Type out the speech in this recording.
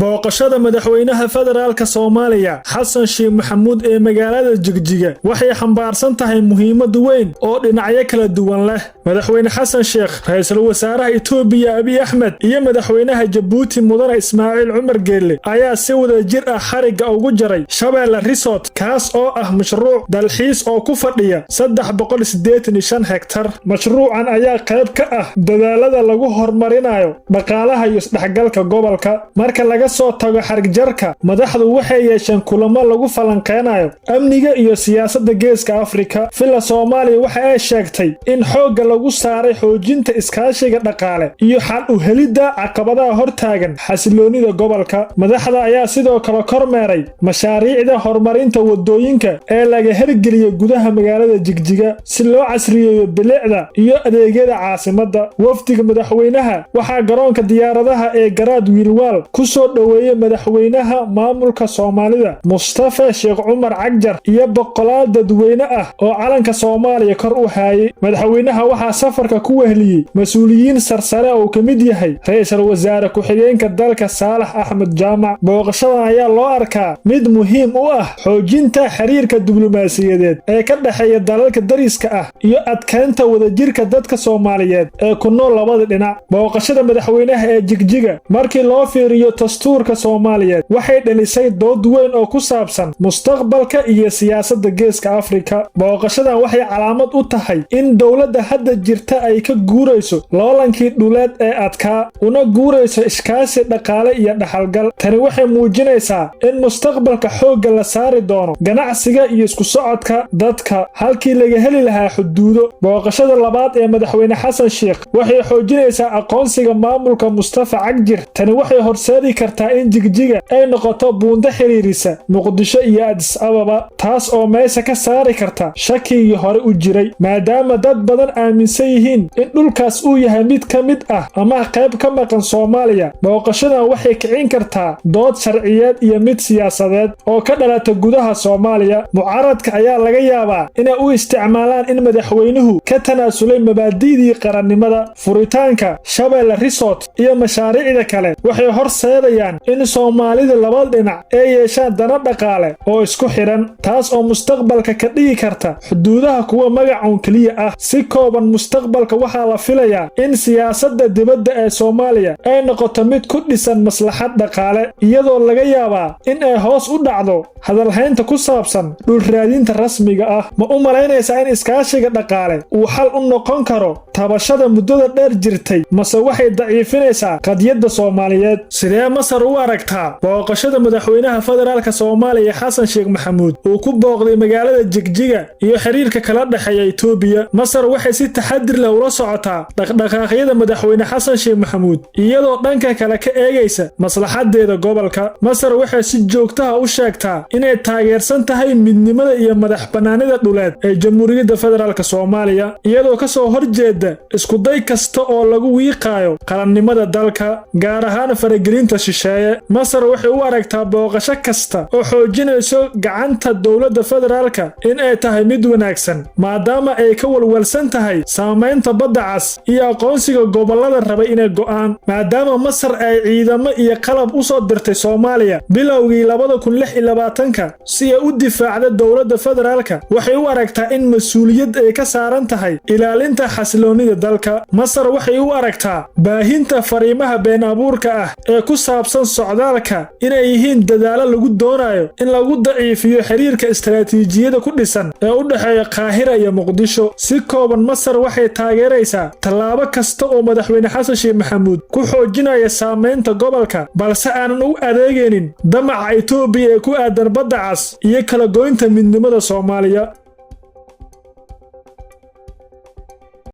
booqashada madaxweynaha federaalka Soomaaliya Xasan Sheikh Maxamuud ee magaalada Jigjiga waxay xambaarsan tahay muhiimad weyn oo dhinacyo kala duwan leh. Madaxweyne Xasan Sheikh, ra'iisul wasaaraha Itoobiya Abiy Ahmed iyo madaxweynaha Jabuuti Mudane Ismaaciil Cumar Geelle ayaa si wadajir ah xariga ugu jaray Shabeelle Resort kaas oo ah mashruuc dalxiis oo ku fadhiya 385 hektar. Mashruucan ayaa qayb ka ah dadaalada lagu horumarinayo dhaqaalaha iyo isdhexgalka gobolka. Marka laga soo tago xarig jarka, madaxdu waxay yeesheen kulamo lagu falanqeynayo amniga iyo siyaasadda Geeska Afrika. Fila Soomaaliya waxa ay sheegtay in xoogga lagu saaray xoojinta iskaashiga dhaqaale iyo xal u helidda caqabadaha hortaagan xasiloonida gobolka. Madaxda ayaa sidoo kale kormeeray mashaariicda horumarinta wadooyinka ee laga hirgeliyay gudaha magaalada Jigjiga si loo casriyeeyo bilicda iyo adeegyada caasimadda. Wafdiga madaxweynaha waxaa garoonka diyaaradaha ee Garaad Wiilwaal ku soo dhaweeyay madaxweynaha maamulka Soomaalida Mustafa Sheekh Cumar Cagjar iyo boqolaal dadweyne ah oo calanka Soomaaliya kor u hayay. Madaxweynaha waxaa safarka ku weheliyay mas'uuliyiin sarsare oo ka mid yahay ra'iisul wasaare ku-xigeenka dalka Saalax Axmed Jaamac. Booqashadan ayaa loo arkaa mid muhiim u ah xoojinta xiriirka diblomaasiyadeed ee ka dhaxeeya dalalka dariska ah iyo adkeynta wadajirka dadka Soomaaliyeed ee ku nool labada dhinac. Booqashada madaxweynaha ee Jigjiga markii loo fiiriyo dastuurka Soomaaliyeed waxay dhalisay dood weyn oo ku saabsan mustaqbalka iyo siyaasadda Geeska Afrika. Booqashadan waxay calaamad u tahay in dawladda hadda jirta ay ka guurayso loolankii dhuleed ee adkaa una guurayso iskaashi dhaqaale iyo dhaxalgal. Tani waxay muujinaysaa in mustaqbalka xoogga la saari doono ganacsiga iyo isku socodka dadka halkii laga heli lahaa xuduudo. Booqashada labaad ee madaxweyne Xasan Sheikh waxay xoojinaysaa aqoonsiga maamulka Mustafa Cagjar. Tani waxay horseedi kartaa in Jigjiga ay noqoto buundo xiriirisa Muqdisho iyo Addis Ababa, taas oo meesha ka saari karta shakigii hore u jiray, maadaama dad badan aaminsan yihiin in dhulkaas uu yahay mid ka mid ah ama qayb ka maqan Soomaaliya. Booqashadan waxay kicin kartaa dood sharciyeed iyo mid siyaasadeed oo ka dhalata gudaha Soomaaliya. Mucaaradka ayaa laga yaabaa inay u isticmaalaan in madaxweynuhu ka tanaasulay mabaadi'dii qarannimada. Furitaanka Shabeelle Resort iyo mashaariicda kale waxay horseedayaan in Soomaalida labada dhinac ay yeeshaan dano dhaqaale oo isku xiran, taas oo mustaqbalka ka dhigi karta xuduudaha kuwa magacoon kaliya ah. Si kooban, mustaqbalka waxaa la filayaa in siyaasadda dibadda ee Soomaaliya ay noqoto mid ku dhisan maslaxad dhaqaale, iyadoo laga yaabaa in ay hoos u dhacdo hadalhaynta ku saabsan dhul raadinta rasmiga ah. Ma u malaynaysaa in iskaashiga dhaqaale uu xal u noqon karo tabashada muddada dheer jirtay, mase waxay daciifinaysaa qadiyadda Soomaaliyeed? Sidee Masar u aragtaa booqashada madaxweynaha federaalka Soomaaliya Xasan Sheikh Maxamuud uu ku booqday magaalada Jigjiga iyo xiriirka kala dhaxeeya Itoobiya? Masar waxay si taxadir leh ula socotaa dhaqdhaqaaqyada madaxweyne Xasan Sheikh Maxamuud iyadoo dhanka kale ka eegaysa maslaxadeeda gobolka. Masar waxay si joogto ah u sheegtaa inay taageersan tahay midnimada iyo madaxbannaanida dhuleed ee Jamhuuriyadda Federaalka Soomaaliya, iyadoo ka soo horjeeda isku day kasta oo lagu wiiqayo qarannimada dalka, gaar ahaan faragelinta shisheeye. Masar waxay u aragtaa booqasho kasta oo xoojinayso gacanta dawladda federaalka in ay tahay mid wanaagsan, maadaama ay ka walwalsan tahay saamaynta badda cas iyo aqoonsiga gobollada raba inay go'aan. Maadaama Masar ay ciidamo iyo qalab u soo dirtay Soomaaliya bilowgii 2026 si ay u difaacdo dawladda federaalka, waxay u aragtaa in mas'uuliyad ay ka saaran tahay ilaalinta xasiloonida dalka. Masar waxay u aragtaa baahinta fariimaha been abuurka ah ee ku saabsan socdaalka inay yihiin dadaalo lagu doonayo in lagu daciifiyo xiriirka istaraatiijiyada ku dhisan ee u dhaxeeya Qaahira iyo Muqdisho. Si kooban, Masar waxay taageeraysaa tallaabo kasta oo madaxweyne Xasan Sheikh Maxamuud ku xoojinaya saamaynta gobolka, balse aanan u adeegaynin damaca Itoobiya ee ku aadan badda cas iyo kala goynta midnimada Soomaaliya.